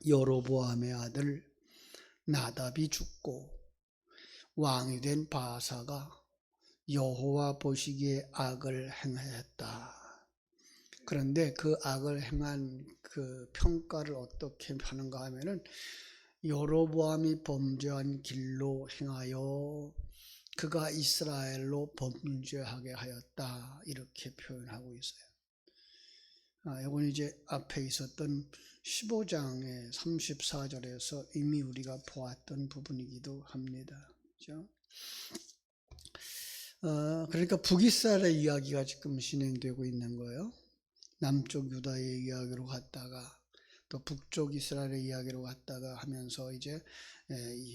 여로보암의 아들 나답이 죽고 왕이 된 바아사가 여호와 보시기에 악을 행하였다. 그런데 그 악을 행한 그 평가를 어떻게 하는가 하면은 여로보암이 범죄한 길로 행하여 그가 이스라엘로 범죄하게 하였다, 이렇게 표현하고 있어요. 이건 이제 앞에 있었던 15장의 34절에서 이미 우리가 보았던 부분이기도 합니다. 그렇죠? 그러니까 북이스라엘의 이야기가 지금 진행되고 있는 거예요. 남쪽 유다의 이야기로 갔다가 또 북쪽 이스라엘의 이야기로 갔다가 하면서 이제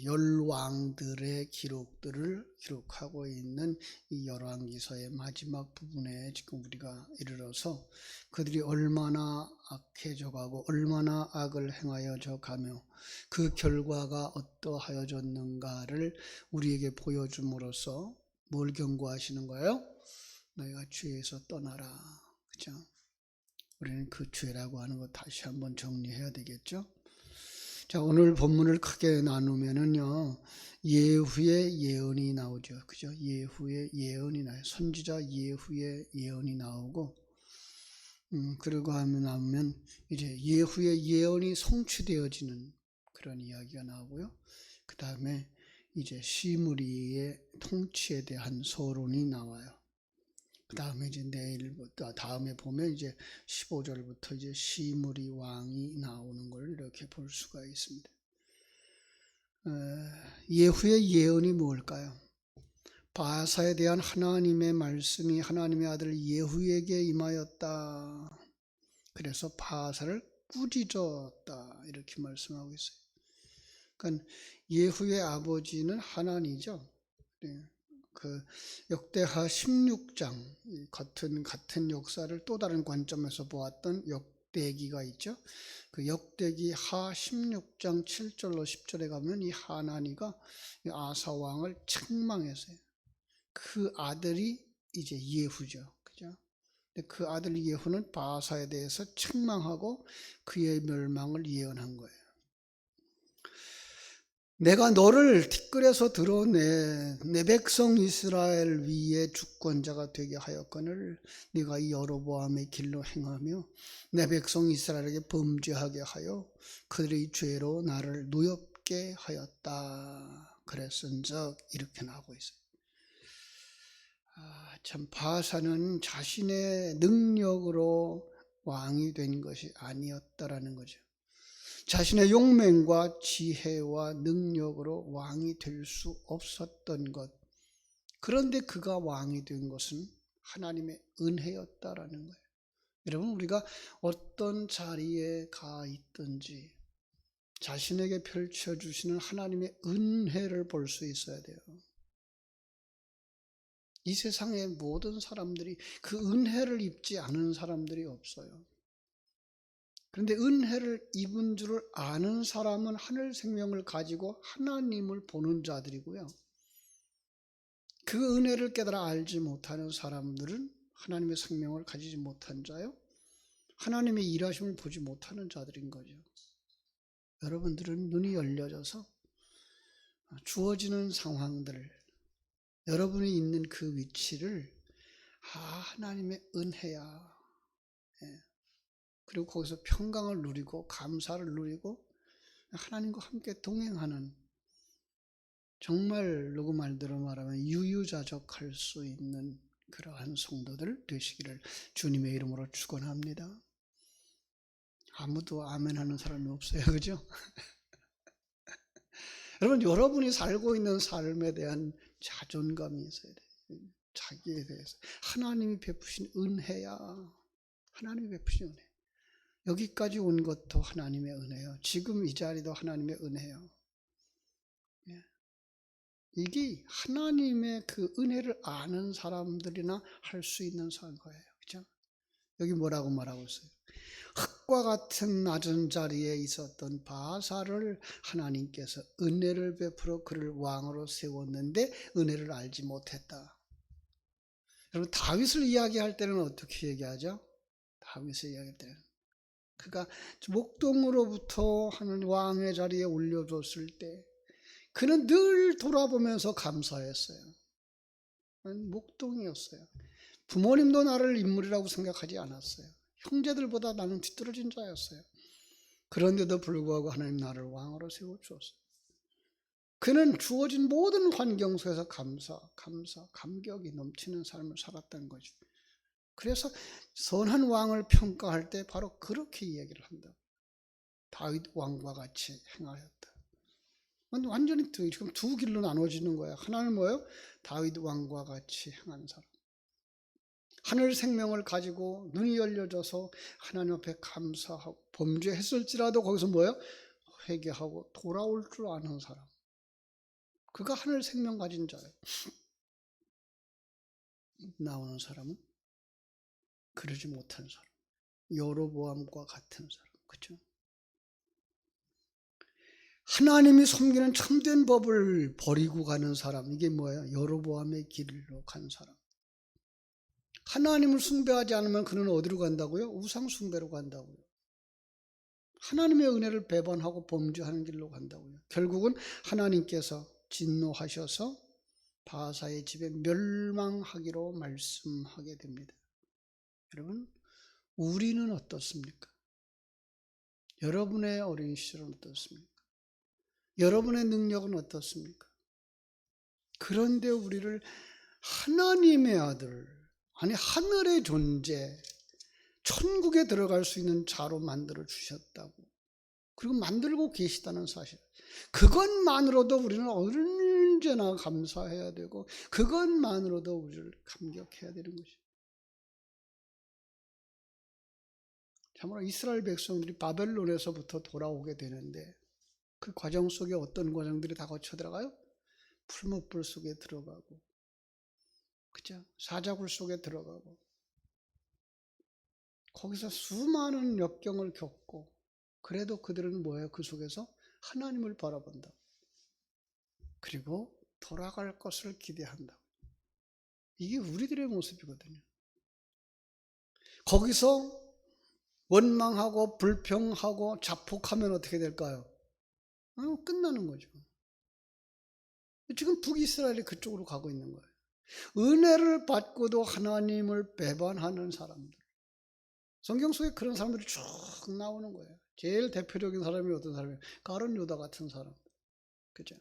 열왕들의 기록들을 기록하고 있는 이 열왕기서의 마지막 부분에 지금 우리가 이르러서 그들이 얼마나 악해져 가고 얼마나 악을 행하여져 가며 그 결과가 어떠하여졌는가를 우리에게 보여줌으로써 뭘 경고하시는 거예요? 너희가 죄에서 떠나라. 그죠? 우리는 그 죄라고 하는 거 다시 한번 정리해야 되겠죠? 자, 오늘 본문을 크게 나누면은요, 예후의 예언이 나오죠. 그죠? 예후의 예언이 나요. 선지자 예후의 예언이 나오고, 그리고 나오면 이제 예후의 예언이 성취되어지는 그런 이야기가 나오고요. 그 다음에 이제 시므리의 통치에 대한 서론이 나와요. 그 다음에 이제 내일부터 다음에 보면 이제 15절부터 이제 시므리 왕이 나오는 걸 이렇게 볼 수가 있습니다. 예후의 예언이 뭘까요? 바아사에 대한 하나님의 말씀이 하나님의 아들 예후에게 임하였다. 그래서 바아사를 꾸짖었다, 이렇게 말씀하고 있어요. 그러니까 예후의 아버지는 하나님이죠. 그 역대하 16장 같은 역사를 또 다른 관점에서 보았던 역대기가 있죠. 그 역대기 하 16장 7절로 10절에 가면 이 하나니가 아사 왕을 책망했어요. 그 아들이 이제 예후죠. 그죠? 근데 그 아들 예후는 바아사에 대해서 책망하고 그의 멸망을 예언한 거예요. 내가 너를 티끌에서 들어내 내 백성 이스라엘 위에 주권자가 되게 하였거늘 네가 이 여로보암의 길로 행하며 내 백성 이스라엘에게 범죄하게 하여 그들의 죄로 나를 노엽게 하였다. 그랬은즉 이렇게 나오고 있어요. 참 바아사는 자신의 능력으로 왕이 된 것이 아니었다라는 거죠. 자신의 용맹과 지혜와 능력으로 왕이 될 수 없었던 것. 그런데 그가 왕이 된 것은 하나님의 은혜였다라는 거예요. 여러분, 우리가 어떤 자리에 가 있든지 자신에게 펼쳐주시는 하나님의 은혜를 볼 수 있어야 돼요. 이 세상의 모든 사람들이 그 은혜를 입지 않은 사람들이 없어요. 그런데 은혜를 입은 줄을 아는 사람은 하늘 생명을 가지고 하나님을 보는 자들이고요. 그 은혜를 깨달아 알지 못하는 사람들은 하나님의 생명을 가지지 못한 자요, 하나님의 일하심을 보지 못하는 자들인 거죠. 여러분들은 눈이 열려져서 주어지는 상황들, 여러분이 있는 그 위치를 하나님의 은혜야. 그리고 거기서 평강을 누리고 감사를 누리고 하나님과 함께 동행하는, 정말 누구 말대로 말하면 유유자적할 수 있는 그러한 성도들 되시기를 주님의 이름으로 축원합니다. 아무도 아멘 하는 사람이 없어요. 그죠? 여러분, 여러분이 살고 있는 삶에 대한 자존감이 있어야 돼요. 자기에 대해서. 하나님이 베푸신 은혜야. 하나님이 베푸신 은혜. 여기까지 온 것도 하나님의 은혜요. 지금 이 자리도 하나님의 은혜요. 이게 하나님의 그 은혜를 아는 사람들이나 할 수 있는 거예요. 그죠? 여기 뭐라고 말하고 있어요? 흙과 같은 낮은 자리에 있었던 바아사를 하나님께서 은혜를 베풀어 그를 왕으로 세웠는데 은혜를 알지 못했다. 여러분, 다윗을 이야기할 때는 어떻게 얘기하죠? 다윗을 이야기할 때는 그가 목동으로부터 하는 왕의 자리에 올려줬을 때 그는 늘 돌아보면서 감사했어요. 목동이었어요. 부모님도 나를 인물이라고 생각하지 않았어요. 형제들보다 나는 뒤떨어진 자였어요. 그런데도 불구하고 하나님 나를 왕으로 세워주었어요. 그는 주어진 모든 환경 속에서 감격이 넘치는 삶을 살았던 거죠. 그래서 선한 왕을 평가할 때 바로 그렇게 이야기를 한다. 다윗 왕과 같이 행하였다. 완전히 지금 두 길로 나눠지는 거야. 하나는 뭐예요? 다윗 왕과 같이 행한 사람. 하늘 생명을 가지고 눈이 열려져서 하나님 앞에 감사하고 범죄했을지라도 거기서 뭐예요? 회개하고 돌아올 줄 아는 사람. 그가 하늘 생명 가진 자예요. 나오는 사람은 그러지 못한 사람. 여로보암과 같은 사람. 그렇죠? 하나님이 섬기는 참된 법을 버리고 가는 사람. 이게 뭐예요? 여로보암의 길로 간 사람. 하나님을 숭배하지 않으면 그는 어디로 간다고요? 우상 숭배로 간다고요. 하나님의 은혜를 배반하고 범죄하는 길로 간다고요. 결국은 하나님께서 진노하셔서 바사의 집에 멸망하기로 말씀하게 됩니다. 여러분, 우리는 어떻습니까? 여러분의 어린 시절은 어떻습니까? 여러분의 능력은 어떻습니까? 그런데 우리를 하나님의 아들, 아니 하늘의 존재, 천국에 들어갈 수 있는 자로 만들어 주셨다고, 그리고 만들고 계시다는 사실, 그것만으로도 우리는 언제나 감사해야 되고 그것만으로도 우리를 감격해야 되는 것이죠. 참으로 이스라엘 백성들이 바벨론에서부터 돌아오게 되는데 그 과정 속에 어떤 과정들이 다 거쳐 들어가요? 풀무불 속에 들어가고, 그죠? 사자굴 속에 들어가고, 거기서 수많은 역경을 겪고, 그래도 그들은 뭐예요? 그 속에서 하나님을 바라본다. 그리고 돌아갈 것을 기대한다. 이게 우리들의 모습이거든요. 거기서 원망하고 불평하고 자폭하면 어떻게 될까요? 끝나는 거죠. 지금 북이스라엘이 그쪽으로 가고 있는 거예요. 은혜를 받고도 하나님을 배반하는 사람들. 성경 속에 그런 사람들이 쭉 나오는 거예요. 제일 대표적인 사람이 어떤 사람이에요? 가룟 유다 같은 사람. 그죠?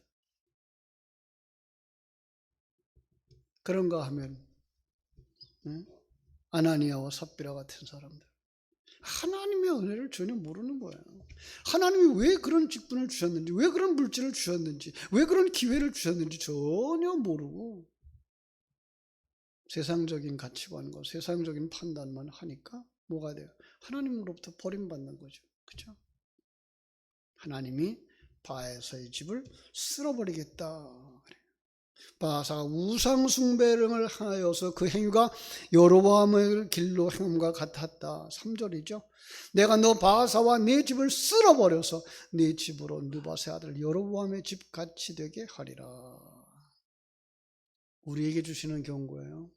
그런가 하면 아나니아와 삽비라 같은 사람들. 하나님의 은혜를 전혀 모르는 거예요. 하나님이 왜 그런 직분을 주셨는지, 왜 그런 물질을 주셨는지, 왜 그런 기회를 주셨는지 전혀 모르고 세상적인 가치관과 세상적인 판단만 하니까 뭐가 돼요? 하나님으로부터 버림받는 거죠. 그렇죠? 하나님이 바에서의 집을 쓸어버리겠다. 바사가 우상 숭배를 하여서 그 행위가 여로보암의 길로 행함과 같았다. 3절이죠. 내가 너 바사와 네 집을 쓸어버려서 네 집으로 느바세 아들 여로보암의 집 같이 되게 하리라. 우리에게 주시는 경고예요.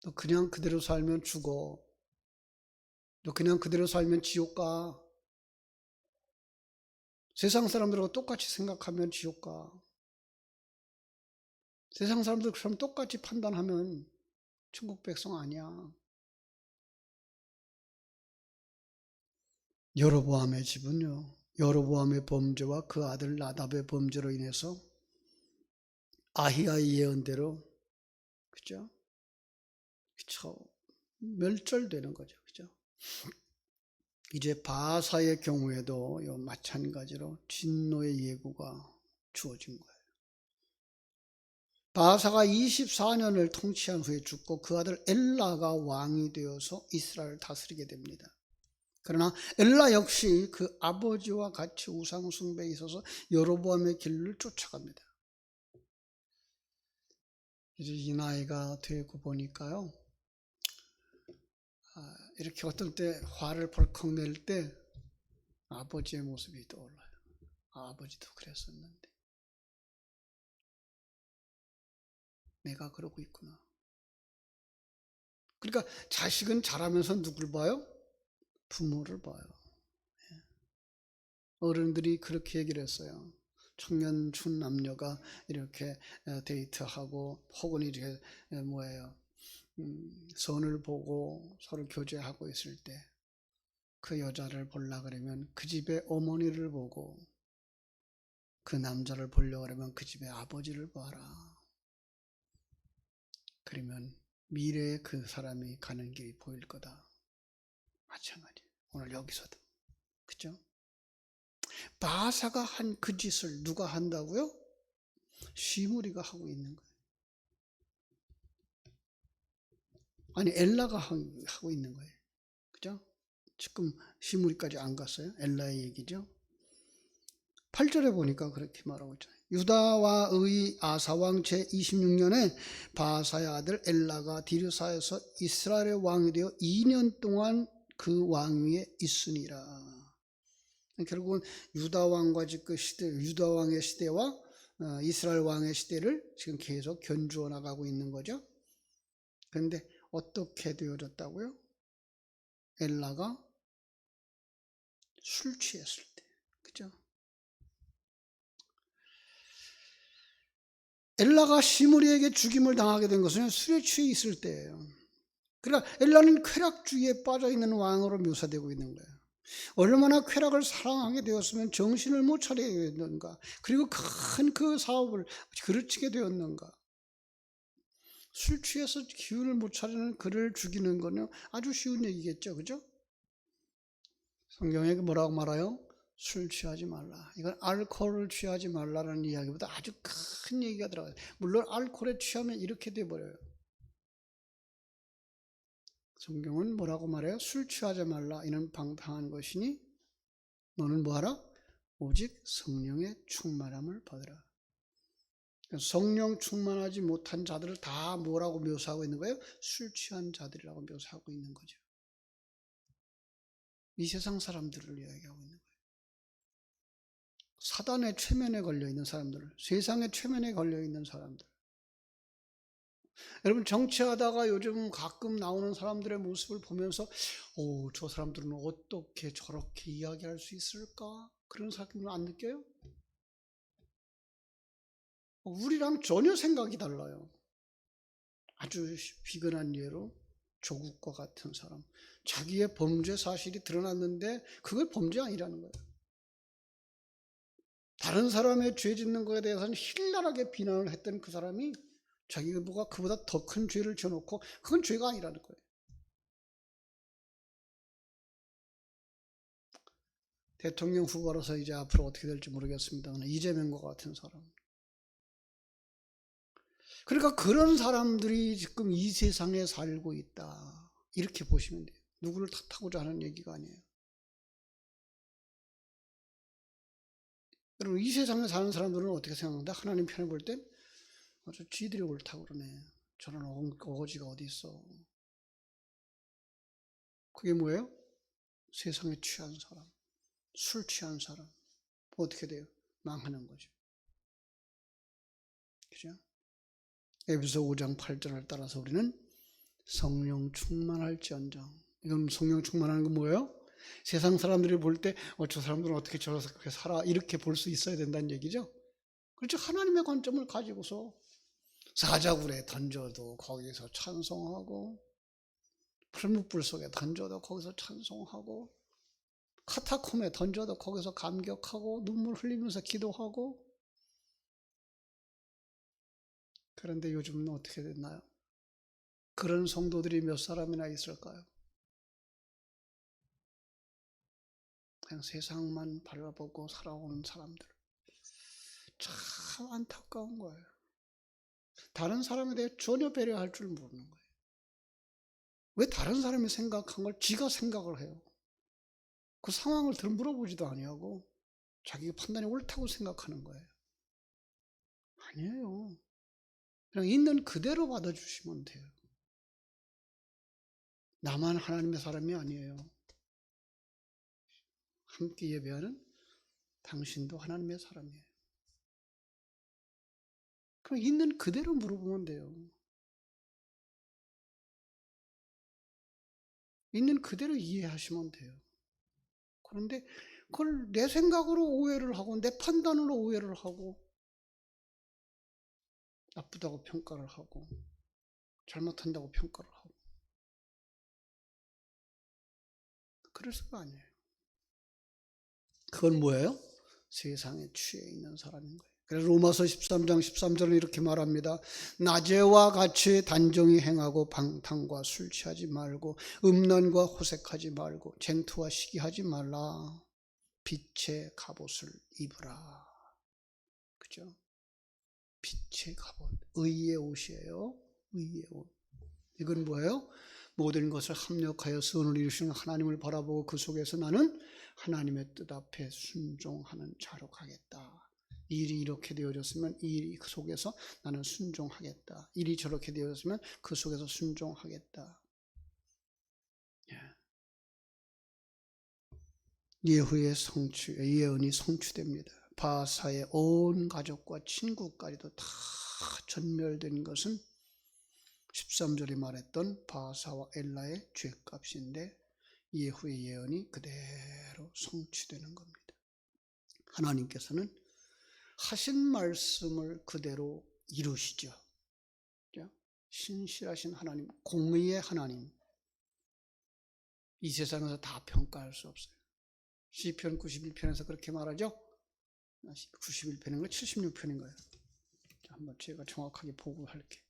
너 그냥 그대로 살면 죽어. 너 그냥 그대로 살면 지옥 가. 세상 사람들하고 똑같이 생각하면 지옥 가. 세상 사람들처럼 똑같이 판단하면 천국 백성 아니야. 여로보암의 집은요, 여로보암의 범죄와 그 아들 나답의 범죄로 인해서 아히야의 예언대로, 그죠? 그쵸? 멸절되는 거죠. 그죠? 이제 바사의 경우에도 마찬가지로 진노의 예고가 주어진 거예요. 바사가 24년을 통치한 후에 죽고 그 아들 엘라가 왕이 되어서 이스라엘을 다스리게 됩니다. 그러나 엘라 역시 그 아버지와 같이 우상 숭배에 있어서 여로보암의 길을 쫓아갑니다. 이제 이 나이가 되고 보니까요, 이렇게 어떤 때 화를 벌컥 낼 때 아버지의 모습이 떠올라요. 아버지도 그랬었는데 내가 그러고 있구나. 그러니까 자식은 자라면서 누굴 봐요? 부모를 봐요. 어른들이 그렇게 얘기를 했어요. 청년 춘남녀가 이렇게 데이트하고 혹은 이렇게 선을 보고 서로 교제하고 있을 때 그 여자를 보려 그러면 그 집의 어머니를 보고 그 남자를 보려고 그러면 그 집의 아버지를 봐라. 그러면 미래에 그 사람이 가는 길이 보일 거다. 마찬가지. 오늘 여기서도. 그죠? 바사가 한 그 짓을 누가 한다고요? 시므리가 하고 있는 거예요. 아니 엘라가 하고 있는 거예요. 그죠? 지금 시므리까지 안 갔어요. 엘라의 얘기죠. 8절에 보니까 그렇게 말하고 있잖아요. 유다와의 아사왕 제26년에 바사의 아들 엘라가 디르사에서 이스라엘의 왕이 되어 2년 동안 그 왕위에 있으니라. 결국은 유다 왕과 그 시대, 유다 왕의 시대와 이스라엘 왕의 시대를 지금 계속 견주어 나가고 있는 거죠. 그런데 어떻게 되어졌다고요? 엘라가 술 취했을 때, 그죠? 엘라가 시므리에게 죽임을 당하게 된 것은 술에 취해 있을 때예요. 그러니까 엘라는 쾌락주의에 빠져 있는 왕으로 묘사되고 있는 거예요. 얼마나 쾌락을 사랑하게 되었으면 정신을 못 차리게 되었는가. 그리고 큰 그 사업을 그르치게 되었는가. 술 취해서 기운을 못 차리는 그를 죽이는 거는 아주 쉬운 얘기겠죠. 그죠? 성경에 뭐라고 말해요? 술 취하지 말라. 이건 알코올을 취하지 말라라는 이야기보다 아주 큰 얘기가 들어가요. 물론 알코올에 취하면 이렇게 돼버려요. 성경은 뭐라고 말해요? 술 취하지 말라. 이는 방탕한 것이니 너는 뭐하라? 오직 성령의 충만함을 받으라. 성령 충만하지 못한 자들을 다 뭐라고 묘사하고 있는 거예요? 술 취한 자들이라고 묘사하고 있는 거죠. 이 세상 사람들을 이야기하고 있는 거예요. 사단의 최면에 걸려있는 사람들, 세상의 최면에 걸려있는 사람들. 여러분 정치하다가 요즘 가끔 나오는 사람들의 모습을 보면서 저 사람들은 어떻게 저렇게 이야기할 수 있을까? 그런 생각은 안 느껴요? 우리랑 전혀 생각이 달라요. 아주 비근한 예로 조국과 같은 사람, 자기의 범죄 사실이 드러났는데 그걸 범죄 아니라는 거예요. 다른 사람의 죄 짓는 것에 대해서는 신랄하게 비난을 했던 그 사람이 자기가 그보다 더 큰 죄를 지어놓고 그건 죄가 아니라는 거예요. 대통령 후보로서 이제 앞으로 어떻게 될지 모르겠습니다만 이재명과 같은 사람. 그러니까 그런 사람들이 지금 이 세상에 살고 있다. 이렇게 보시면 돼요. 누구를 탓하고자 하는 얘기가 아니에요. 여러분 이 세상에 사는 사람들은 어떻게 생각한다? 하나님 편에 볼 땐 아주 쥐들이 옳다고 그러네. 저런 어거지가 어디 있어. 그게 뭐예요? 세상에 취한 사람, 술 취한 사람. 어떻게 돼요? 망하는 거죠. 그죠? 에베소 5장 8절을 따라서 우리는 성령 충만할지언정. 이건 성령 충만하는 건 뭐예요? 세상 사람들이 볼 때 저 사람들은 어떻게 저렇게 살아 이렇게 볼 수 있어야 된다는 얘기죠. 그렇죠. 하나님의 관점을 가지고서 사자굴에 던져도 거기서 찬송하고 풀무불 속에 던져도 거기서 찬송하고 카타콤에 던져도 거기서 감격하고 눈물 흘리면서 기도하고. 그런데 요즘은 어떻게 됐나요? 그런 성도들이 몇 사람이나 있을까요? 그냥 세상만 바라보고 살아오는 사람들. 참 안타까운 거예요. 다른 사람에 대해 전혀 배려할 줄 모르는 거예요. 왜 다른 사람이 생각한 걸 지가 생각을 해요? 그 상황을 들 물어보지도 아니하고 자기가 판단이 옳다고 생각하는 거예요. 아니에요. 그냥 있는 그대로 받아주시면 돼요. 나만 하나님의 사람이 아니에요. 함께 예배하는 당신도 하나님의 사람이에요. 그럼 있는 그대로 물어보면 돼요. 있는 그대로 이해하시면 돼요. 그런데 그걸 내 생각으로 오해를 하고 내 판단으로 오해를 하고 나쁘다고 평가를 하고 잘못한다고 평가를 하고 그래서가 아니에요. 그건 뭐예요? 세상에 취해 있는 사람인 거예요. 그래서 로마서 13장 13절은 이렇게 말합니다. 낮에와 같이 단정히 행하고 방탕과 술 취하지 말고 음란과 호색하지 말고 쟁투와 시기하지 말라. 빛의 갑옷을 입으라. 그죠? 빛의 갑옷, 의의 옷이에요. 의의 옷. 이건 뭐예요? 모든 것을 합력하여 선을 이루시는 하나님을 바라보고 그 속에서 나는 하나님의 뜻 앞에 순종하는 자로 가겠다. 일이 이렇게 되어졌으면 이 속에서 나는 순종하겠다. 일이 저렇게 되어졌으면 그 속에서 순종하겠다. 예후의 성취, 예언이 성취됩니다. 바사의 온 가족과 친구까지도 다 전멸된 것은 13절에 말했던 바사와 엘라의 죄값인데 예후의 예언이 그대로 성취되는 겁니다. 하나님께서는 하신 말씀을 그대로 이루시죠. 신실하신 하나님, 공의의 하나님. 이 세상에서 다 평가할 수 없어요. 시편 91편에서 그렇게 말하죠. 91편인가 76편인가요? 한번 제가 정확하게 보고할게요.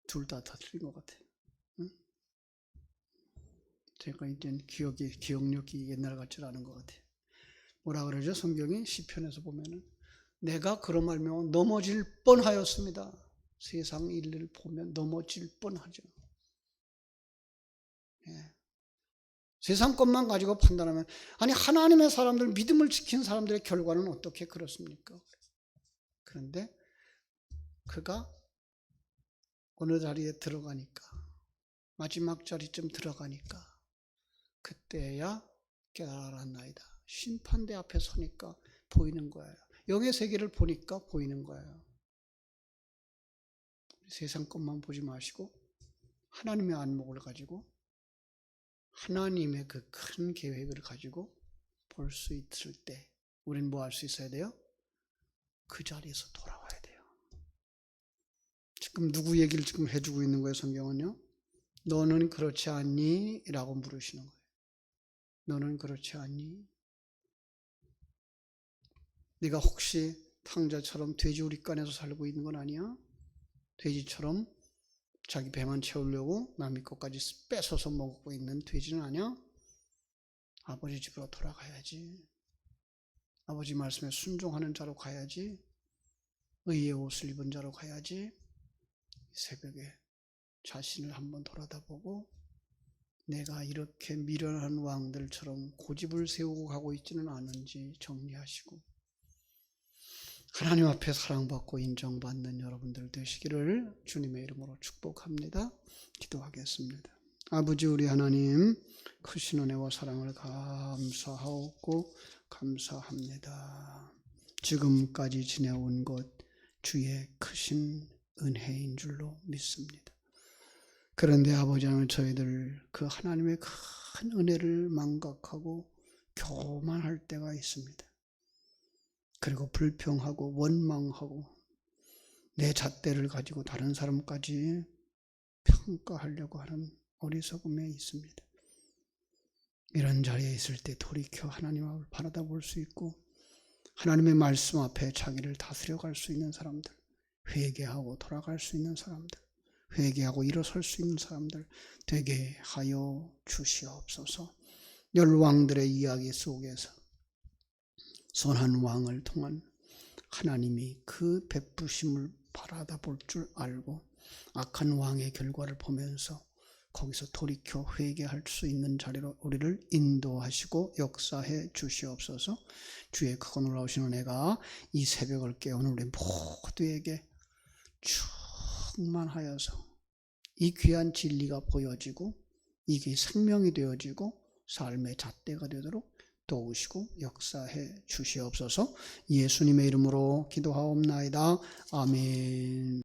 둘 다 틀린 것 같아요. 응? 제가 이제 기억력이 옛날 같지 않은 것 같아요. 뭐라 그러죠? 성경이 시편에서 보면은 내가 그런 말면 넘어질 뻔하였습니다. 세상 일을 보면 넘어질 뻔하죠. 예. 세상 것만 가지고 판단하면 아니 하나님의 사람들 믿음을 지킨 사람들의 결과는 어떻게 그렇습니까? 그런데 그가 어느 자리에 들어가니까 마지막 자리쯤 들어가니까 그때야 깨달았나이다. 심판대 앞에 서니까 보이는 거예요. 영의 세계를 보니까 보이는 거예요. 세상 것만 보지 마시고 하나님의 안목을 가지고 하나님의 그 큰 계획을 가지고 볼 수 있을 때 우리는 뭐 할 수 있어야 돼요? 그 자리에서 돌아와야 돼요. 지금 누구 얘기를 지금 해주고 있는 거예요, 성경은요? 너는 그렇지 않니? 라고 물으시는 거예요. 너는 그렇지 않니? 네가 혹시 탕자처럼 돼지 우리간에서 살고 있는 건 아니야? 돼지처럼 자기 배만 채우려고 남의 것까지 뺏어서 먹고 있는 돼지는 아니야? 아버지 집으로 돌아가야지. 아버지 말씀에 순종하는 자로 가야지. 의의 옷을 입은 자로 가야지. 새벽에 자신을 한번 돌아다보고 내가 이렇게 미련한 왕들처럼 고집을 세우고 가고 있지는 않은지 정리하시고 하나님 앞에 사랑받고 인정받는 여러분들 되시기를 주님의 이름으로 축복합니다. 기도하겠습니다. 아버지 우리 하나님 크신 은혜와 사랑을 감사하고 감사합니다. 지금까지 지내온 것 주의 크신 은혜인 줄로 믿습니다. 그런데 아버지 하나님 저희들 그 하나님의 큰 은혜를 망각하고 교만할 때가 있습니다. 그리고 불평하고 원망하고 내 잣대를 가지고 다른 사람까지 평가하려고 하는 어리석음에 있습니다. 이런 자리에 있을 때 돌이켜 하나님 앞을 바라볼 수 있고 하나님의 말씀 앞에 자기를 다스려 갈 수 있는 사람들, 회개하고 돌아갈 수 있는 사람들, 회개하고 일어설 수 있는 사람들 되게 하여 주시옵소서. 열왕들의 이야기 속에서 선한 왕을 통한 하나님이 그 베푸심을 바라다 볼 줄 알고 악한 왕의 결과를 보면서 거기서 돌이켜 회개할 수 있는 자리로 우리를 인도하시고 역사해 주시옵소서. 주의 크고 놀라우신 은혜가 이 새벽을 깨우는 우리 모두에게 충만하여서 이 귀한 진리가 보여지고 이게 생명이 되어지고 삶의 잣대가 되도록 도우시고 역사해 주시옵소서. 예수님의 이름으로 기도하옵나이다. 아멘.